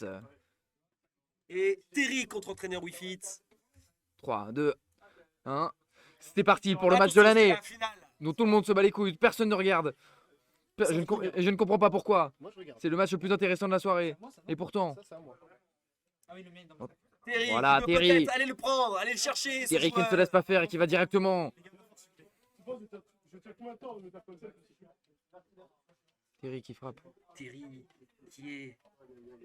James. Et Terry contre entraîneur Wii Fit. 3, 2, 1. C'était parti pour le Et match de attention, c'est l'année. la finale. Dont tout le monde se bat les couilles, personne ne regarde. Je ne comprends pas pourquoi. C'est le match le plus intéressant de la soirée. Et pourtant. Terry, Voilà, qui peut Terry. peut-être aller le prendre, aller le chercher. ce Terry qui ne se joueur. laisse pas faire et qui va directement. Terry qui frappe. Terry, qui est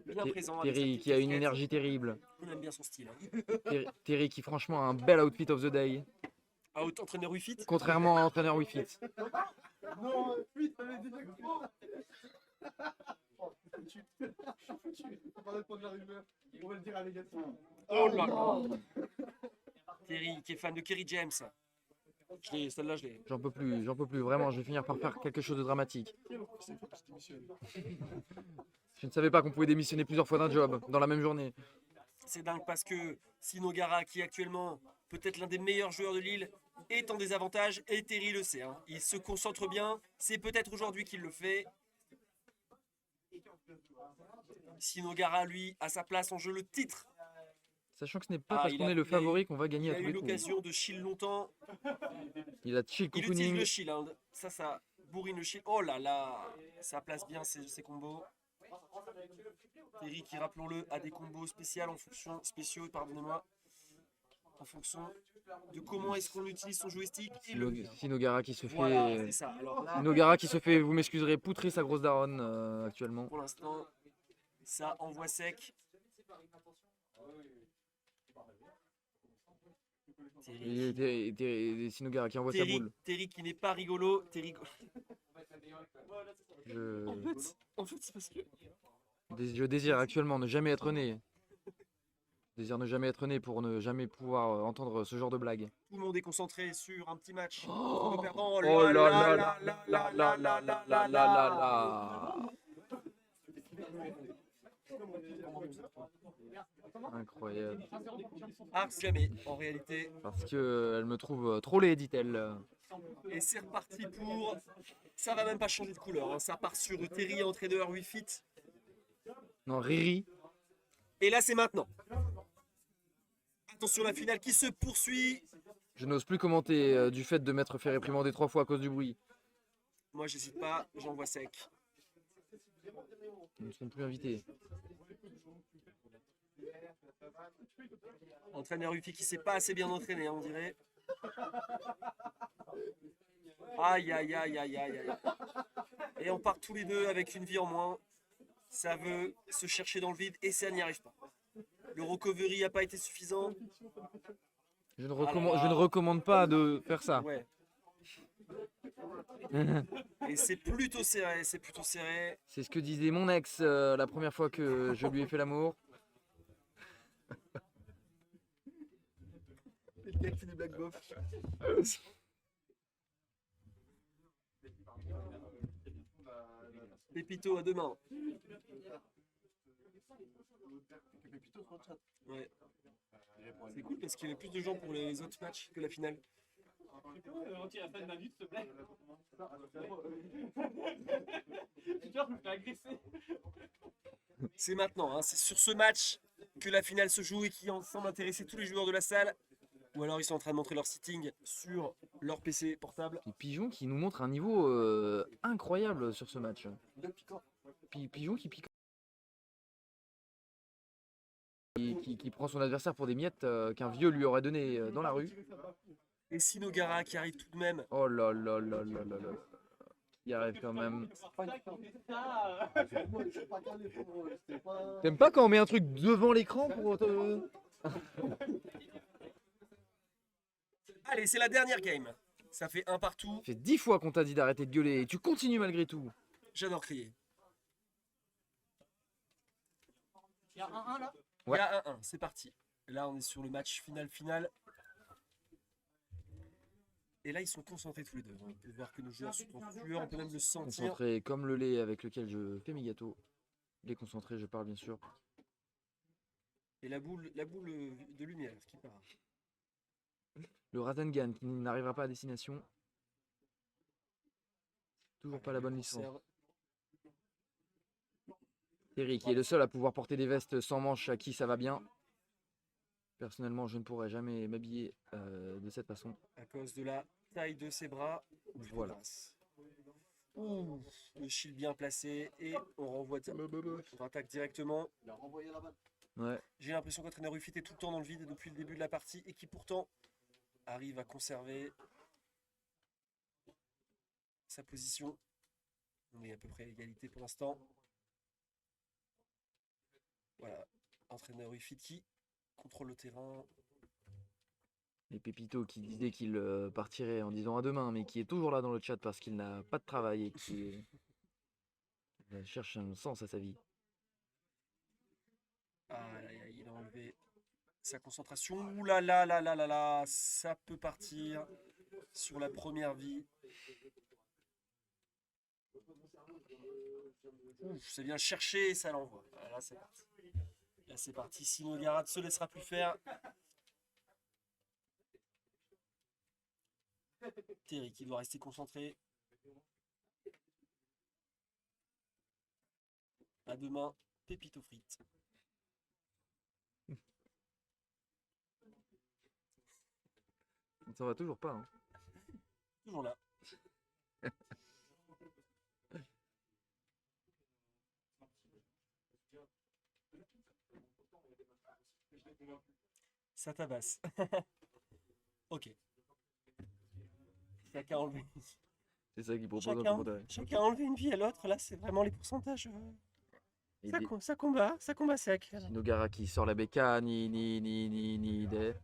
bien présent. avec Terry sa qui a une petite énergie terrible. casquette. On aime bien son style. Hein. Terry qui franchement a un bel outfit of the day. Entraîneur Wii Fit. Contrairement à l'entraîneur Wii Fit. Non, Fit, t'avais déjà compris. On va répondre à la rumeur. On va le dire à négatif. Oh là là. Terry, qui est fan de Kerry James. Celle-là, je l'ai. J'en peux plus, vraiment, je vais finir par faire quelque chose de dramatique. Je ne savais pas qu'on pouvait démissionner plusieurs fois d'un job dans la même journée. C'est dingue parce que Sinogara, qui est actuellement peut-être l'un des meilleurs joueurs de Lille, est en désavantage et Terry le sait. Hein. Il se concentre bien, c'est peut-être aujourd'hui qu'il le fait. Sinogara, lui, à sa place en jeu le titre. Sachant que ce n'est pas parce qu'on est le il a favori qu'on va gagner Il à a tous eu les coups. l'occasion de chill longtemps. Il a chill Il utilise cocooning. le shield. Hein. Ça bourrine le shield. Oh là là, ça place bien ses combos. Terry qui, rappelons-le, a des combos spéciaux, pardonnez-moi, en fonction de comment est-ce qu'on utilise son joystick. Et Sinogara qui se fait. Voilà, c'est ça. Alors là, Sinogara qui se fait, vous m'excuserez, poutrer sa grosse daronne actuellement. pour l'instant, ça envoie sec. Sinogara qui envoie sa boule. Terry qui n'est pas rigolo. En fait, c'est parce que Je désire actuellement ne jamais être né. Je désire ne jamais être né pour ne jamais pouvoir entendre ce genre de blague. tout le monde est concentré sur un petit match. Oh là là là là là là là là là là là là là là là là. là. Incroyable. Ars jamais, en réalité. Parce qu'elle me trouve trop laid, dit-elle. Et c'est reparti pour... Ça va même pas changer de couleur. Hein. Ça part sur Terry, entraîneur Wii Fit. Non, Riri. Et là, c'est maintenant. Attention, la finale qui se poursuit. Je n'ose plus commenter du fait de m'être fait réprimander 3 fois à cause du bruit. Moi, j'hésite pas, j'envoie sec. Ils ne sont plus invités. Entraîneur Wii Fit qui s'est pas assez bien entraîné, hein, on dirait. Aïe, aïe, aïe, aïe, aïe, aïe. Et on part tous les deux avec une vie en moins. Ça veut se chercher dans le vide et ça n'y arrive pas. Le recovery n'a pas été suffisant. Je ne recommande pas de faire ça. Ouais. Et c'est plutôt serré, c'est plutôt serré. C'est ce que disait mon ex la première fois que je lui ai fait l'amour. Le gars qui fait des blagues bof. Pépito à deux mains. Ouais. C'est cool parce qu'il y avait plus de gens pour les autres matchs que la finale. C'est maintenant, hein. C'est sur ce match que la finale se joue et qui semble intéresser tous les joueurs de la salle. Ou alors ils sont en train de montrer leur sitting sur leur PC portable. Et Pigeon qui nous montre un niveau incroyable sur ce match. Pigeon qui pique. Qui prend son adversaire pour des miettes qu'un vieux lui aurait donné dans la rue. Et Sinogara qui arrive tout de même. Oh là là là là là là. Il arrive quand même. T'aimes pas quand on met un truc devant l'écran pour te... Allez, c'est la dernière game. Ça fait un partout. Ça fait 10 fois qu'on t'a dit d'arrêter de gueuler et tu continues malgré tout. J'adore crier. Il y a 1-1 là. Ouais. Il y a 1-1, c'est parti. Là, on est sur le match final. Et là, ils sont concentrés tous les deux. On peut voir que nos joueurs sont en sueur, on peut même le sentir. Concentré comme le lait avec lequel je fais mes gâteaux. Les concentrés, je parle bien sûr. Et la boule de lumière qui part. Le Rasengan qui n'arrivera pas à destination. Toujours pas la bonne licence. Terry qui est le seul à pouvoir porter des vestes sans manches, à qui ça va bien. Personnellement, je ne pourrais jamais m'habiller de cette façon. À cause de la taille de ses bras. Voilà. Ouh, le shield bien placé et on renvoie on attaque directement. Ouais. J'ai l'impression qu'entraîneur Ruffit est tout le temps dans le vide depuis le début de la partie et qui pourtant arrive à conserver sa position. On est à peu près à égalité pour l'instant. Voilà, entraîneur Ruffit qui contrôle le terrain. Et Pépito qui disait qu'il partirait en disant à demain, mais qui est toujours là dans le chat parce qu'il n'a pas de travail et qui cherche un sens à sa vie. Ah, il a enlevé sa concentration. Ouh là là là là là là, ça peut partir sur la première vie. Ouf, c'est bien cherché et ça l'envoie. Ah, là c'est parti. Là c'est parti. Sino Garat ne se laissera plus faire. Terry qui doit rester concentré. À demain, Pépito frites. Ça va toujours pas. Hein. Toujours là. Ça tabasse. Ok. Chacun a enlevé. C'est ça qu'il propose Chacun, dans le commentaire. chacun a enlevé une vie à l'autre. Là, c'est vraiment les pourcentages. Et Ça combat sec. Nogara qui sort la bécane, ni des.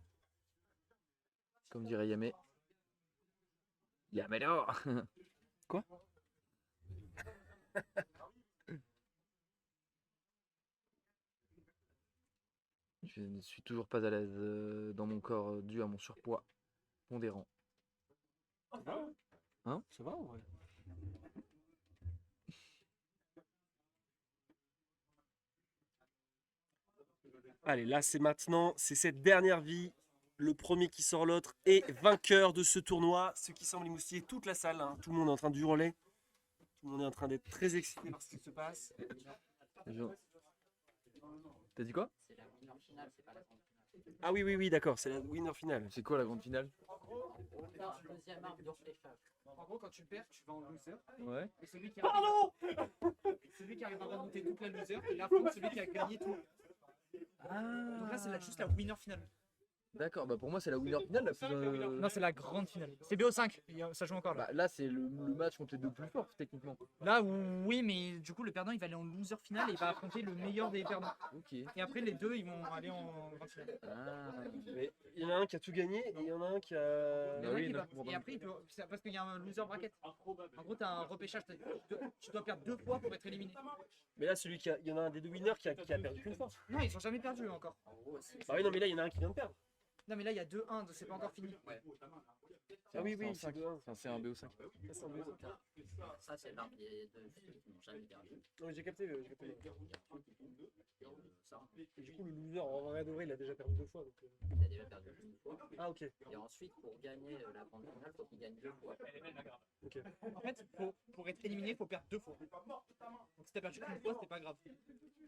Comme dirait Yamé. Yamelo. Quoi? Je ne suis toujours pas à l'aise dans mon corps dû à mon surpoids pondérant. Hein? Ça va, ouais. Allez, là, c'est maintenant. C'est cette dernière vie. Le premier qui sort l'autre est vainqueur de ce tournoi. Ce qui semble émoustiller toute la salle. Hein. Tout le monde est en train de hurler. Tout le monde est en train d'être très excité par ce qui se passe. T'as dit quoi? C'est la winner finale, c'est pas la grande finale. Ah oui, oui, oui, d'accord. C'est la winner finale. C'est quoi la grande finale? Deuxième arme de fléchage. En gros, quand tu perds, tu vas en loser. Ouais. Et celui qui arrive, celui qui arrive à remonter toute la loser, il affronte celui qui a gagné tout. Donc là, c'est juste la winner finale. D'accord, bah pour moi c'est la winner finale la plus. Non, c'est la grande finale. C'est BO5, ça joue encore là. Bah, là c'est le match contre les deux plus forts techniquement. Là, oui, mais du coup, le perdant il va aller en loser finale et il va affronter le meilleur des perdants. Ok. Et après, les deux ils vont aller en grande finale. Ah. Mais il y en a un qui a tout gagné et il y en a un qui a. Il y en Bah a oui, qui non, va- je comprends Et pas. après, parce qu'il y a un loser bracket. En gros, tu as un repêchage, tu dois perdre 2 fois pour être éliminé. Mais là, celui qui a. Il y en a un des deux winners qui a perdu qu'une fois. Non, ils sont jamais perdus encore. Ah oui, non, mais là, il y en a un qui vient de perdre. Non, mais là, il y a 2-1, donc c'est pas encore fini. Ah oui, C'est oui, en c'est 5. 2-1. C'est un BO5. Ça, c'est l'arme des deux qui n'ont jamais perdu. Non, mais j'ai capté. J'ai capté. Ça, Et du coup, le loser, en vrai de vrai, il a déjà perdu 2 fois. Donc... il a déjà perdu une fois. Ah, ok. Et ensuite, pour gagner la grande finale, il faut qu'il gagne 2 fois. En fait, pour être éliminé, il faut perdre 2 fois. Donc si t'as perdu qu'une fois, c'est pas grave.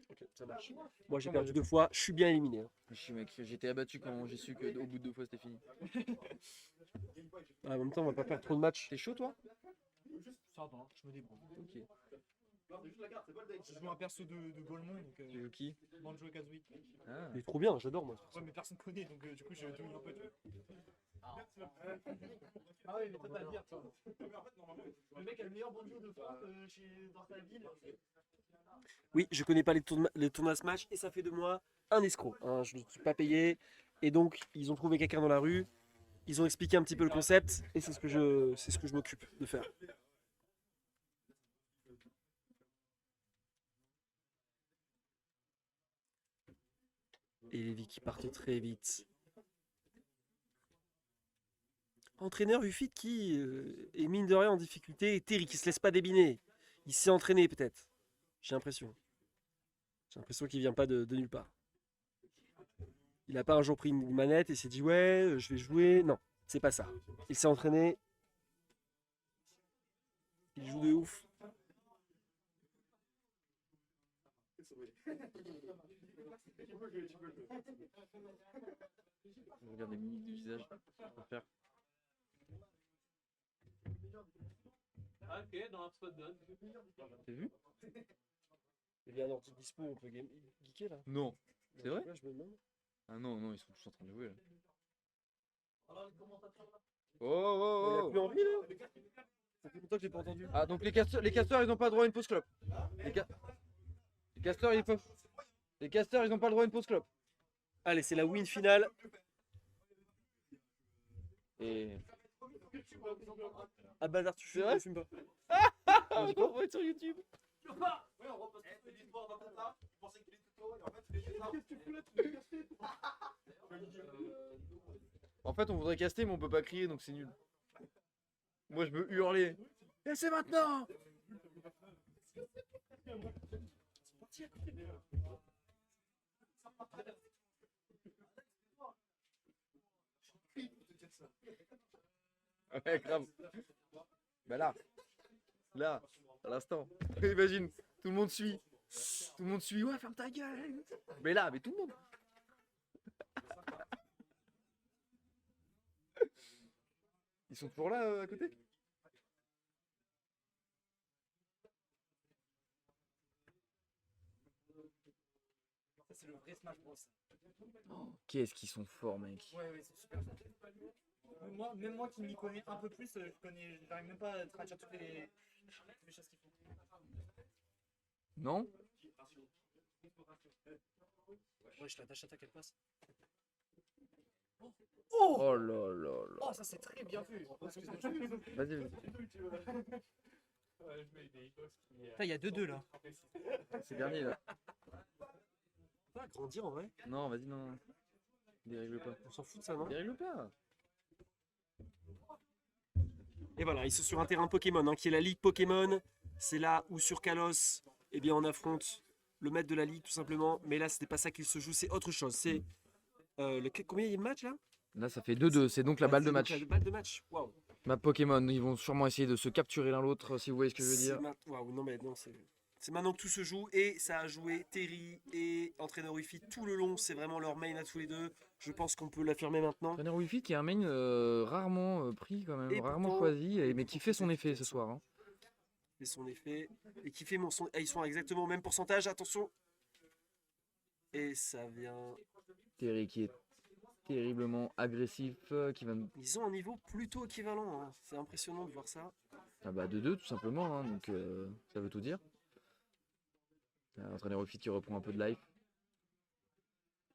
Ok, ça marche. Moi, j'ai perdu 2 fois. Je suis bien éliminé. Hein. Je suis mec, j'étais abattu quand j'ai su qu'au bout de 2 fois c'était fini. Ah, en même temps, on va pas faire trop de matchs. T'es chaud toi? Ça va, je me débrouille. Ok. Je joue un perso de Golemon, donc Tu joues qui? Banjo et Kazooie. Ah. Il est trop bien, j'adore moi. Ouais, mais personne connaît, donc du coup, je douille un peu. Ah, Ah oui, mais toi, t'as le dire, toi. Le mec a le meilleur banjo de France dans sa ville. Oui, je connais pas les tournois Smash et ça fait de moi un escroc. Hein. Je ne suis pas payé. Et donc, ils ont trouvé quelqu'un dans la rue. Ils ont expliqué un petit peu le concept et c'est ce que je m'occupe de faire. Et les vies qui partent très vite. Entraîneur Ruffit qui est mine de rien en difficulté. Et Terry qui se laisse pas débiner. Il s'est entraîné peut-être. J'ai l'impression. J'ai l'impression qu'il vient pas de nulle part. Il n'a pas un jour pris une manette et s'est dit ouais, je vais jouer. Non, c'est pas ça. Il s'est entraîné. Il joue de ouf. Je regarde les mimiques du visage. Pour faire. Ok, dans un spot done. T'as vu? Il y a un ordi dispo, on peut geeker là. Non. C'est vrai? Ouais, je me demande. Ah non, non, ils sont tous en train de jouer là. Oh, Il oh, a oh. plus envie là. Ça fait longtemps que j'ai pas entendu. Ah, donc les casteurs, ils n'ont pas le droit à une pause clope. Les casteurs, ils peuvent. Les casteurs, ils n'ont pas le droit à une pause clope. Allez, c'est la win finale. Et. Ah bazar, tu fumes, vrai fume pas. On va être sur YouTube. En fait, on voudrait caster, mais on peut pas crier, donc c'est nul. Moi, je veux hurler. Et c'est maintenant! Ouais, grave. Bah là, à l'instant. Imagine, tout le monde suit. Tout le monde suit. Ouais, ferme ta gueule. Mais là, mais tout le monde. Ils sont toujours là à côté? Ça, c'est le vrai Smash Bros. Qu'est-ce qu'ils sont forts, mec. Ouais, ouais, c'est super. Moi, même moi qui m'y connais un peu plus, j'arrive même pas à traduire toutes les choses qu'ils font. Non? Ouais, je l'attache à quelle place. Oh là là là. Oh, ça c'est très bien vu. Vas-y, vas-y. Il y a 2-2 là. C'est dernier là. On va grandir en vrai. Non, vas-y, non. Dérègle pas. On s'en fout de ça, non? Dérègle pas. Et voilà, ils sont sur un terrain Pokémon, hein, qui est la Ligue Pokémon. C'est là où sur Kalos, eh bien, on affronte le maître de la Ligue, tout simplement. Mais là, c'était pas ça qu'il se joue, c'est autre chose. C'est combien il y a de matchs là? Là, ça fait 2-2. C'est donc la balle de C'est donc match. La balle de match. Waouh. Ma Pokémon, ils vont sûrement essayer de se capturer l'un l'autre, si vous voyez ce que je veux dire. Waouh, non mais non, c'est maintenant que tout se joue et ça a joué Terry et entraîneur Wi-Fi tout le long. C'est vraiment leur main à tous les deux. Je pense qu'on peut l'affirmer maintenant. Trainer Wi-Fi qui est un main rarement pris quand même, Et rarement pourtant, choisi, mais qui fait son effet ce soir. Hein. Et son effet et qui fait son. Ah, ils sont exactement au même pourcentage. Attention. Et ça vient. Terry qui est terriblement agressif, qui va... Ils ont un niveau plutôt équivalent. Hein. C'est impressionnant de voir ça. Ah bah 2-2 tout simplement, hein, donc ça veut tout dire. Entraîneur Wi-Fi qui reprend un peu de life.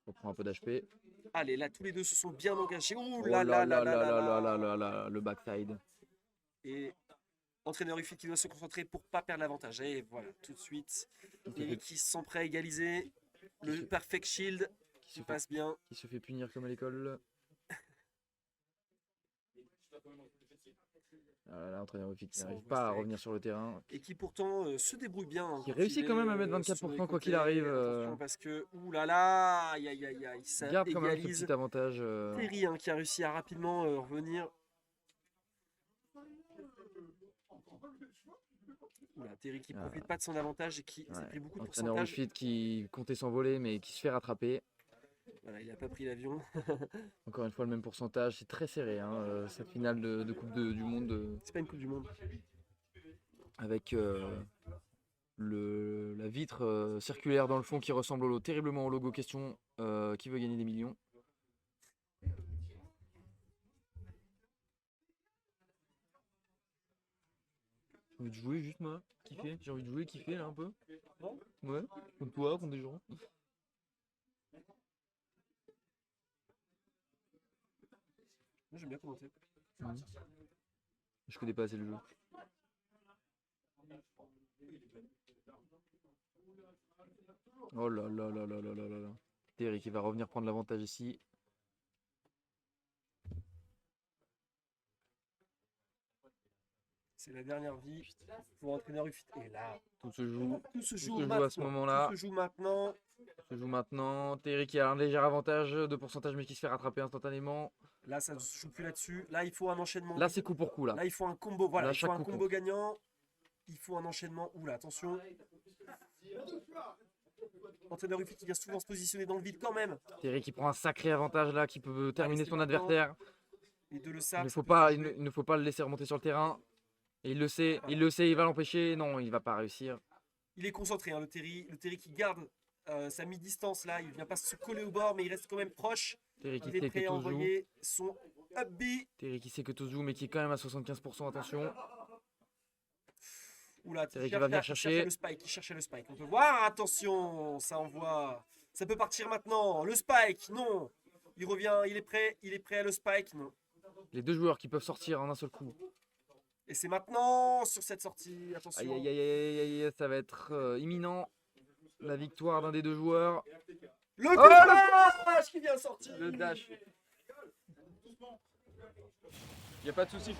Reprend un peu d'HP. Allez, là, tous les deux se sont bien engagés. Ouh Oh là là là là là là là là là. là là là, le backside. Et entraîneur Wi-Fi qui doit se concentrer pour pas perdre l'avantage. Et voilà, tout de suite. Et qui se sent prêt à égaliser. Le Perfect Shield qui passe bien. Qui se fait punir comme à l'école. Ah là, entraîneur Wi-Fi qui Ça n'arrive envoie pas à steak. revenir sur le terrain. Et qui pourtant se débrouille bien. Hein, Qui quand réussit il quand même est, à mettre 24% sur les quoi qu'il côtés. arrive. Attention, parce que, ouh là là, aïe aïe aïe aïe, ça Garde quand même ce égalise. petit avantage. Terry hein, qui a réussi à rapidement revenir. Oula, Terry qui profite pas de son avantage et qui s'est pris beaucoup de Entraîneur pourcentage. Wi-Fi qui comptait s'envoler mais qui se fait rattraper. Voilà, il a pas pris l'avion. Encore une fois le même pourcentage, c'est très serré hein, cette finale de Coupe du Monde C'est pas une Coupe du Monde. avec la vitre circulaire dans le fond qui ressemble terriblement au logo question qui veut gagner des millions. J'ai envie de jouer juste moi, kiffer, j'ai envie de jouer, kiffer là un peu. Ouais, contre toi, contre des gens. Moi j'aime bien commenter. Je connais pas assez le jeu. Oh là là là là là là là là. Terry qui va revenir prendre l'avantage ici. C'est la dernière vie pour entraîneur Wi-Fi. Et là, Tout se joue. tout se joue joue à maintenant. ce moment-là. Tout se joue maintenant. Se joue maintenant. Terry qui a un léger avantage de pourcentage mais qui se fait rattraper instantanément. Là, ça ne se joue plus là-dessus. Là, il faut un enchaînement. Là c'est coup pour coup là. Là, il faut un combo. Voilà, Là, il faut chaque un coup combo compte. gagnant. Il faut un enchaînement. Oula, attention. Entraîneur UFI qui vient souvent se positionner dans le vide quand même. Terry qui prend un sacré avantage là, qui peut terminer c'est son maintenant. adversaire. Les deux le Il savent. ne ça faut peut pas, se il jouer. ne faut pas le laisser remonter sur le terrain. Et il le sait, il va l'empêcher. Non, il va pas réussir. Il est concentré, hein, le Terry. Le Terry qui garde sa mi-distance là. Il vient pas se coller au bord, mais il reste quand même proche. Terry qui Il est sait que prêt à tout se joue. envoyer son up B. Terry qui sait que tout se joue, mais qui est quand même à 75%. Attention. Oula, Terry qui va venir chercher. le spike, il cherchait le spike. On peut voir, attention, ça envoie. Ça peut partir maintenant. Le spike, non. Il revient, il est prêt à le spike, non. Les deux joueurs qui peuvent sortir en un seul coup. Et c'est maintenant sur cette sortie, attention. Aïe aïe aïe aïe aïe, aïe, ça va être imminent. La victoire d'un des deux joueurs. Le dash qui vient sortir. Le dash. Y a pas de souci.